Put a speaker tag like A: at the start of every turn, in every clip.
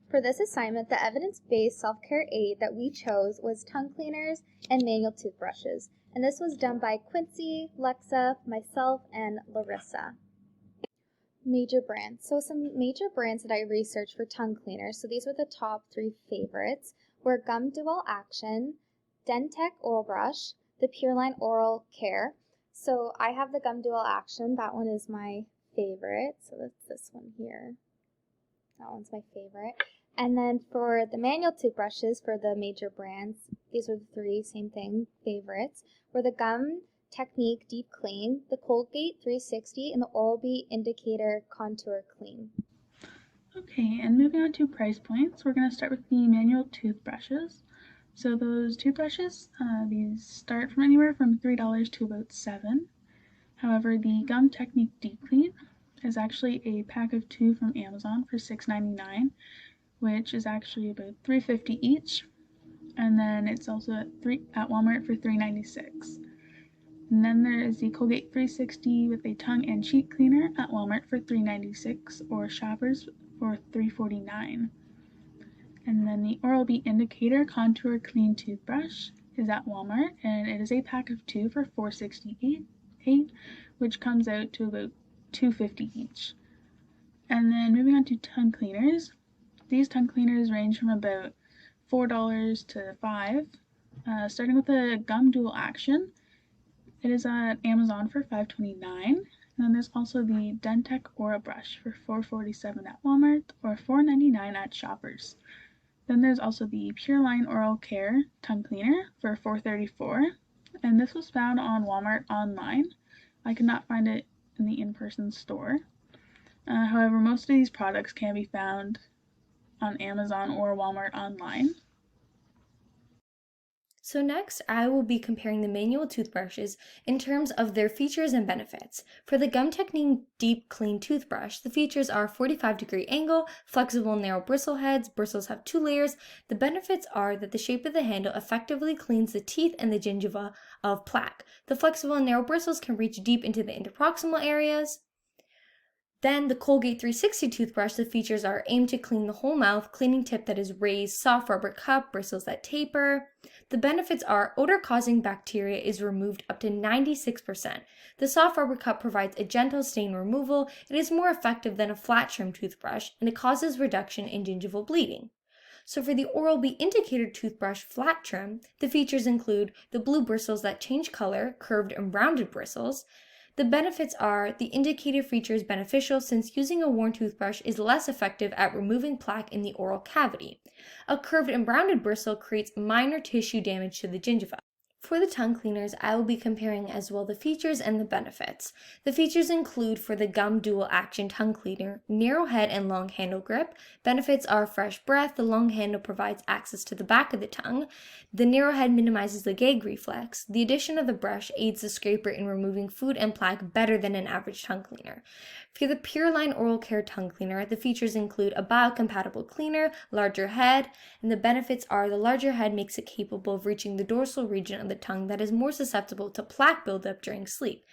A: For this assignment, the evidence-based self-care aid that we chose was tongue cleaners and manual toothbrushes. And this was done by Quincy, Lexa, myself, and Larissa. Major brands. So some major brands that I researched for tongue cleaners, so these were the top 3 favorites, were Gum Dual Action, DenTek Oral Brush, the Pureline Oral Care. So I have the Gum Dual Action. That one is my favorite. So that's this one here. That one's my favorite. And then for the manual toothbrushes for the major brands, these are the 3 same thing favorites, were the Gum Technique Deep Clean, the Colgate 360, and the Oral-B Indicator Contour Clean.
B: Okay, and moving on to price points, we're going to start with the manual toothbrushes. So those toothbrushes, these start from anywhere from $3 to about $7. However, the Gum Technique Deep Clean is actually a pack of 2 from Amazon for $6.99, which is actually about $3.50 each. And then it's also at Walmart for $3.96. And then there is the Colgate 360 with a tongue and cheek cleaner at Walmart for $3.96 or Shoppers for $3.49. And then the Oral-B Indicator Contour Clean Toothbrush is at Walmart, and it is a pack of 2 for $4.68, which comes out to about $2.50 each. And then moving on to tongue cleaners. These tongue cleaners range from about $4 to $5, starting with the Gum Dual Action. It is at Amazon for $5.29, and then there's also the DenTek Oral Brush for $4.47 at Walmart or $4.99 at Shoppers. Then there's also the Pureline Oral Care Tongue Cleaner for $4.34, and this was found on Walmart online. I could not find it in the in-person store. However, most of these products can be found on Amazon or Walmart online.
C: So next, I will be comparing the manual toothbrushes in terms of their features and benefits. For the Gum Technique Deep Clean Toothbrush, the features are 45-degree angle, flexible narrow bristle heads, bristles have 2 layers. The benefits are that the shape of the handle effectively cleans the teeth and the gingiva of plaque. The flexible and narrow bristles can reach deep into the interproximal areas. Then the Colgate 360 toothbrush, the features are aimed to clean the whole mouth, cleaning tip that is raised, soft rubber cup, bristles that taper. The benefits are odor-causing bacteria is removed up to 96%. The soft rubber cup provides a gentle stain removal. It is more effective than a flat trim toothbrush, and it causes reduction in gingival bleeding. So for the Oral-B Indicator Toothbrush Flat Trim, the features include the blue bristles that change color, curved and rounded bristles. The benefits are the indicator feature is beneficial since using a worn toothbrush is less effective at removing plaque in the oral cavity. A curved and rounded bristle creates minor tissue damage to the gingiva. For the tongue cleaners, I will be comparing as well the features and the benefits. The features include for the Gum Dual Action Tongue Cleaner, narrow head and long handle grip. Benefits are fresh breath, the long handle provides access to the back of the tongue. The narrow head minimizes the gag reflex. The addition of the brush aids the scraper in removing food and plaque better than an average tongue cleaner. For the Pureline Oral Care Tongue Cleaner, the features include a biocompatible cleaner, larger head, and the benefits are the larger head makes it capable of reaching the dorsal region of the tongue that is more susceptible to plaque buildup during sleep.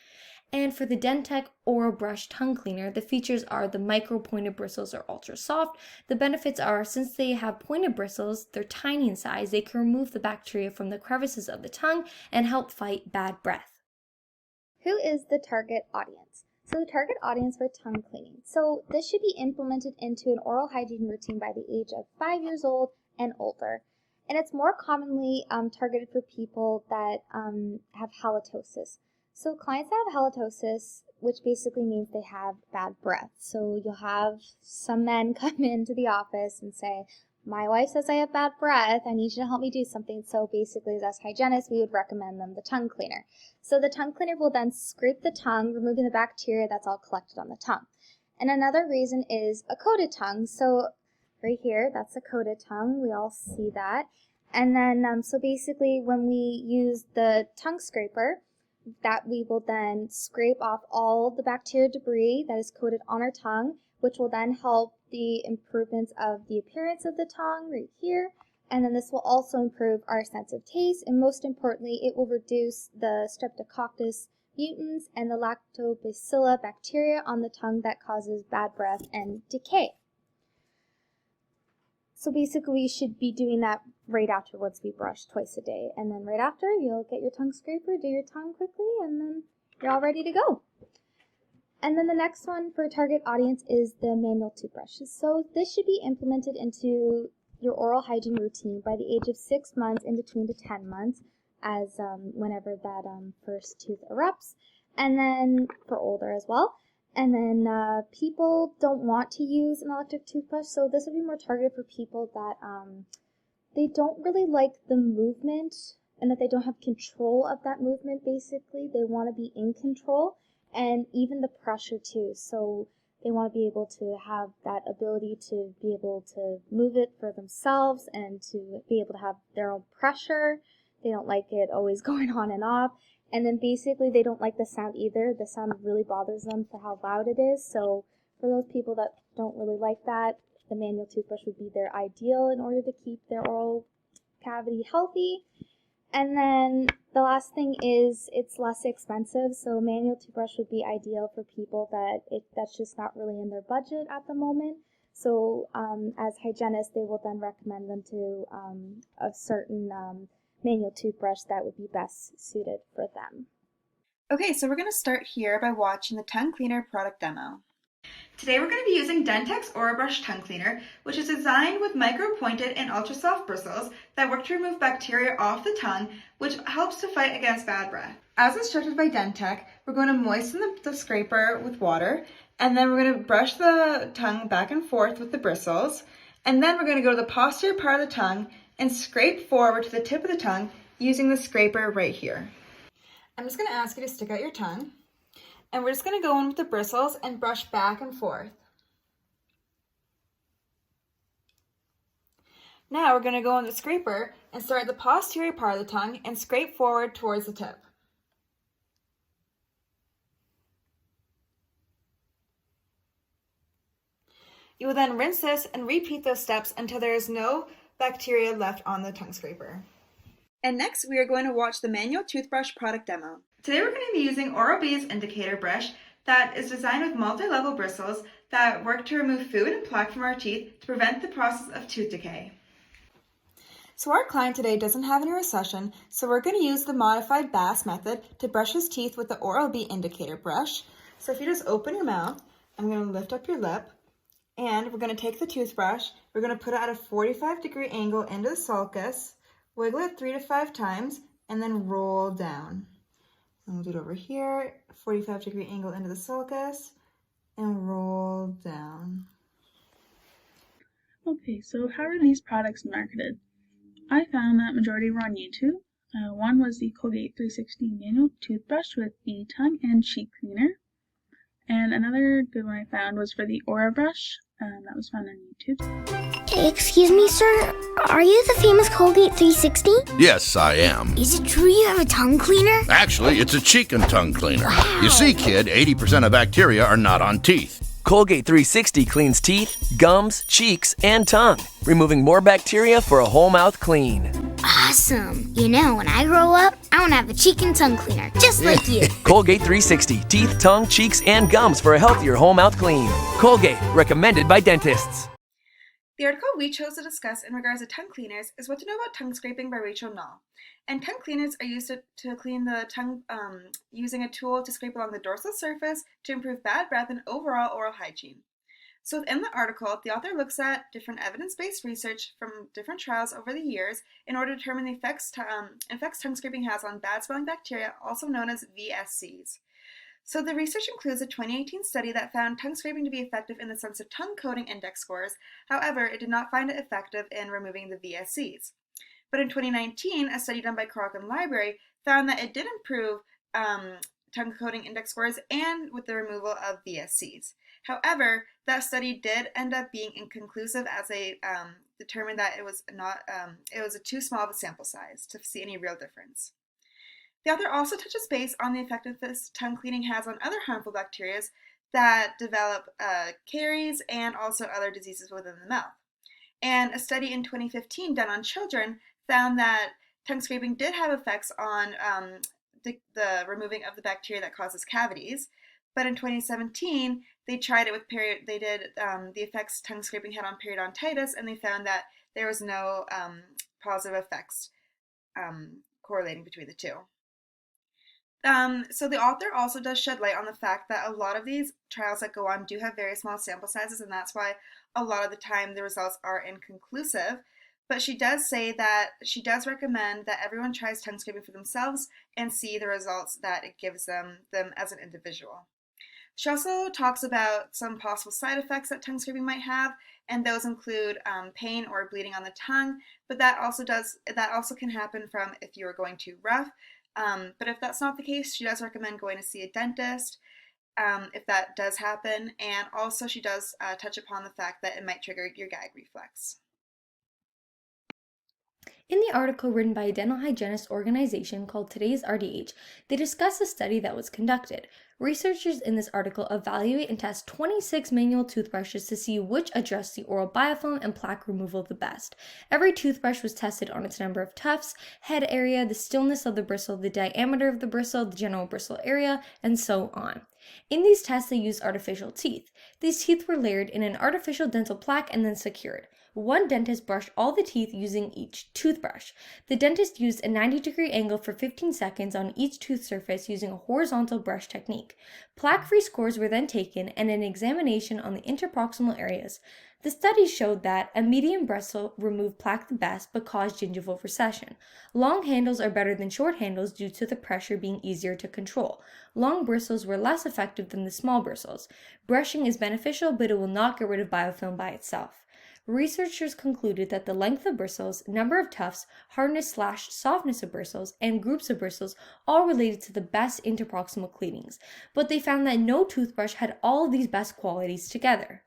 C: And for the DenTek Oral Brush Tongue Cleaner, the features are the micro-pointed bristles are ultra soft. The benefits are since they have pointed bristles, they're tiny in size, they can remove the bacteria from the crevices of the tongue and help fight bad breath.
A: Who is the target audience? So the target audience for tongue cleaning. So this should be implemented into an oral hygiene routine by the age of 5 years old and older. And it's more commonly targeted for people that have halitosis. So clients that have halitosis, which basically means they have bad breath. So you'll have some men come into the office and say, my wife says I have bad breath, I need you to help me do something. So basically, as us hygienists, we would recommend them the tongue cleaner. So the tongue cleaner will then scrape the tongue, removing the bacteria that's all collected on the tongue. And another reason is a coated tongue. So right here, that's a coated tongue. We all see that. And then, so basically, when we use the tongue scraper, that we will then scrape off all the bacteria debris that is coated on our tongue, which will then help the improvements of the appearance of the tongue right here. And then this will also improve our sense of taste, and most importantly, it will reduce the Streptococcus mutans and the Lactobacillus bacteria on the tongue that causes bad breath and decay. So basically we should be doing that right afterwards. We brush twice a day, and then right after you'll get your tongue scraper, do your tongue quickly, and then you're all ready to go. And then the next one for target audience is the manual toothbrushes. So this should be implemented into your oral hygiene routine by the age of 6 months in between to 10 months, as whenever that first tooth erupts, and then for older as well. And then people don't want to use an electric toothbrush, so this would be more targeted for people that they don't really like the movement and that they don't have control of that movement. Basically, they want to be in control, and even the pressure too. So they want to be able to have that ability to be able to move it for themselves and to be able to have their own pressure. They don't like it always going on and off. And then basically they don't like the sound either. The sound really bothers them for how loud it is. So for those people that don't really like that, the manual toothbrush would be their ideal in order to keep their oral cavity healthy. And then the last thing is it's less expensive. So manual toothbrush would be ideal for people that's just not really in their budget at the moment. So as hygienists, they will then recommend them to a certain manual toothbrush that would be best suited for them.
D: Okay, so we're going to start here by watching the tongue cleaner product demo.
E: Today we're going to be using Dentex OraBrush Tongue Cleaner, which is designed with micro-pointed and ultra-soft bristles that work to remove bacteria off the tongue, which helps to fight against bad breath. As instructed by Dentec, we're going to moisten the scraper with water, and then we're going to brush the tongue back and forth with the bristles, and then we're going to go to the posterior part of the tongue and scrape forward to the tip of the tongue using the scraper right here. I'm just going to ask you to stick out your tongue, and we're just going to go in with the bristles and brush back and forth. Now we're going to go on the scraper and start at the posterior part of the tongue and scrape forward towards the tip. You will then rinse this and repeat those steps until there is no bacteria left on the tongue scraper.
D: And next, we are going to watch the manual toothbrush product demo.
E: Today we're going to be using Oral-B's indicator brush that is designed with multi-level bristles that work to remove food and plaque from our teeth to prevent the process of tooth decay.
D: So our client today doesn't have any recession, so we're going to use the modified Bass method to brush his teeth with the Oral-B indicator brush. So if you just open your mouth, I'm going to lift up your lip, and we're going to take the toothbrush, we're going to put it at a 45-degree angle into the sulcus, wiggle it 3 to 5 times, and then roll down. And we'll do it over here, 45-degree angle into the sulcus, and roll down.
B: Okay, so how are these products marketed? I found that majority were on YouTube. One was the Colgate 360 manual toothbrush with the tongue and cheek cleaner. And another good one I found was for the OraBrush. That was found on YouTube.
F: Excuse me, sir. Are you the famous Colgate 360?
G: Yes, I am.
F: Is it true you have a tongue cleaner?
G: Actually, it's a cheek and tongue cleaner. Wow. You see, kid, 80% of bacteria are not on teeth.
H: Colgate 360 cleans teeth, gums, cheeks, and tongue, removing more bacteria for a whole mouth clean.
F: Awesome. You know, when I grow up, I want to have a cheek and tongue cleaner, just like you.
H: Colgate 360, teeth, tongue, cheeks, and gums for a healthier whole mouth clean. Colgate, recommended by dentists.
D: The article we chose to discuss in regards to tongue cleaners is What to Know About Tongue Scraping by Rachel Null. And tongue cleaners are used to clean the tongue using a tool to scrape along the dorsal surface to improve bad breath and overall oral hygiene. So within the article, the author looks at different evidence-based research from different trials over the years in order to determine the effects tongue scraping has on bad-smelling bacteria, also known as VSCs. So the research includes a 2018 study that found tongue scraping to be effective in the sense of tongue coating index scores. However, it did not find it effective in removing the VSCs. But in 2019, a study done by Cochrane Library found that it did improve tongue coating index scores and with the removal of VSCs. However, that study did end up being inconclusive as they determined that it was too small of a sample size to see any real difference. The author also touches base on the effect that this tongue cleaning has on other harmful bacteria that develop caries and also other diseases within the mouth. And a study in 2015 done on children found that tongue scraping did have effects on the removing of the bacteria that causes cavities, But in 2017, they tried it with they did the effects tongue scraping had on periodontitis, and they found that there was no positive effects correlating between the two. So the author also does shed light on the fact that a lot of these trials that go on do have very small sample sizes, and that's why a lot of the time the results are inconclusive. But she does say that she does recommend that everyone tries tongue scraping for themselves and see the results that it gives them as an individual. She also talks about some possible side effects that tongue scraping might have, and those include pain or bleeding on the tongue, but that also can happen from if you are going too rough. But if that's not the case, she does recommend going to see a dentist if that does happen, and also she does touch upon the fact that it might trigger your gag reflex.
C: In the article written by a dental hygienist organization called Today's RDH, they discuss a study that was conducted. Researchers in this article evaluate and test 26 manual toothbrushes to see which address the oral biofilm and plaque removal the best. Every toothbrush was tested on its number of tufts, head area, the stillness of the bristle, the diameter of the bristle, the general bristle area, and so on. In these tests, they used artificial teeth. These teeth were layered in an artificial dental plaque and then secured. One dentist brushed all the teeth using each toothbrush. The dentist used a 90-degree angle for 15 seconds on each tooth surface using a horizontal brush technique. Plaque-free scores were then taken and an examination on the interproximal areas. The study showed that a medium bristle removed plaque the best but caused gingival recession. Long handles are better than short handles due to the pressure being easier to control. Long bristles were less effective than the small bristles. Brushing is beneficial, but it will not get rid of biofilm by itself. Researchers concluded that the length of bristles, number of tufts, hardness/softness of bristles, and groups of bristles all related to the best interproximal cleanings, but they found that no toothbrush had all of these best qualities together.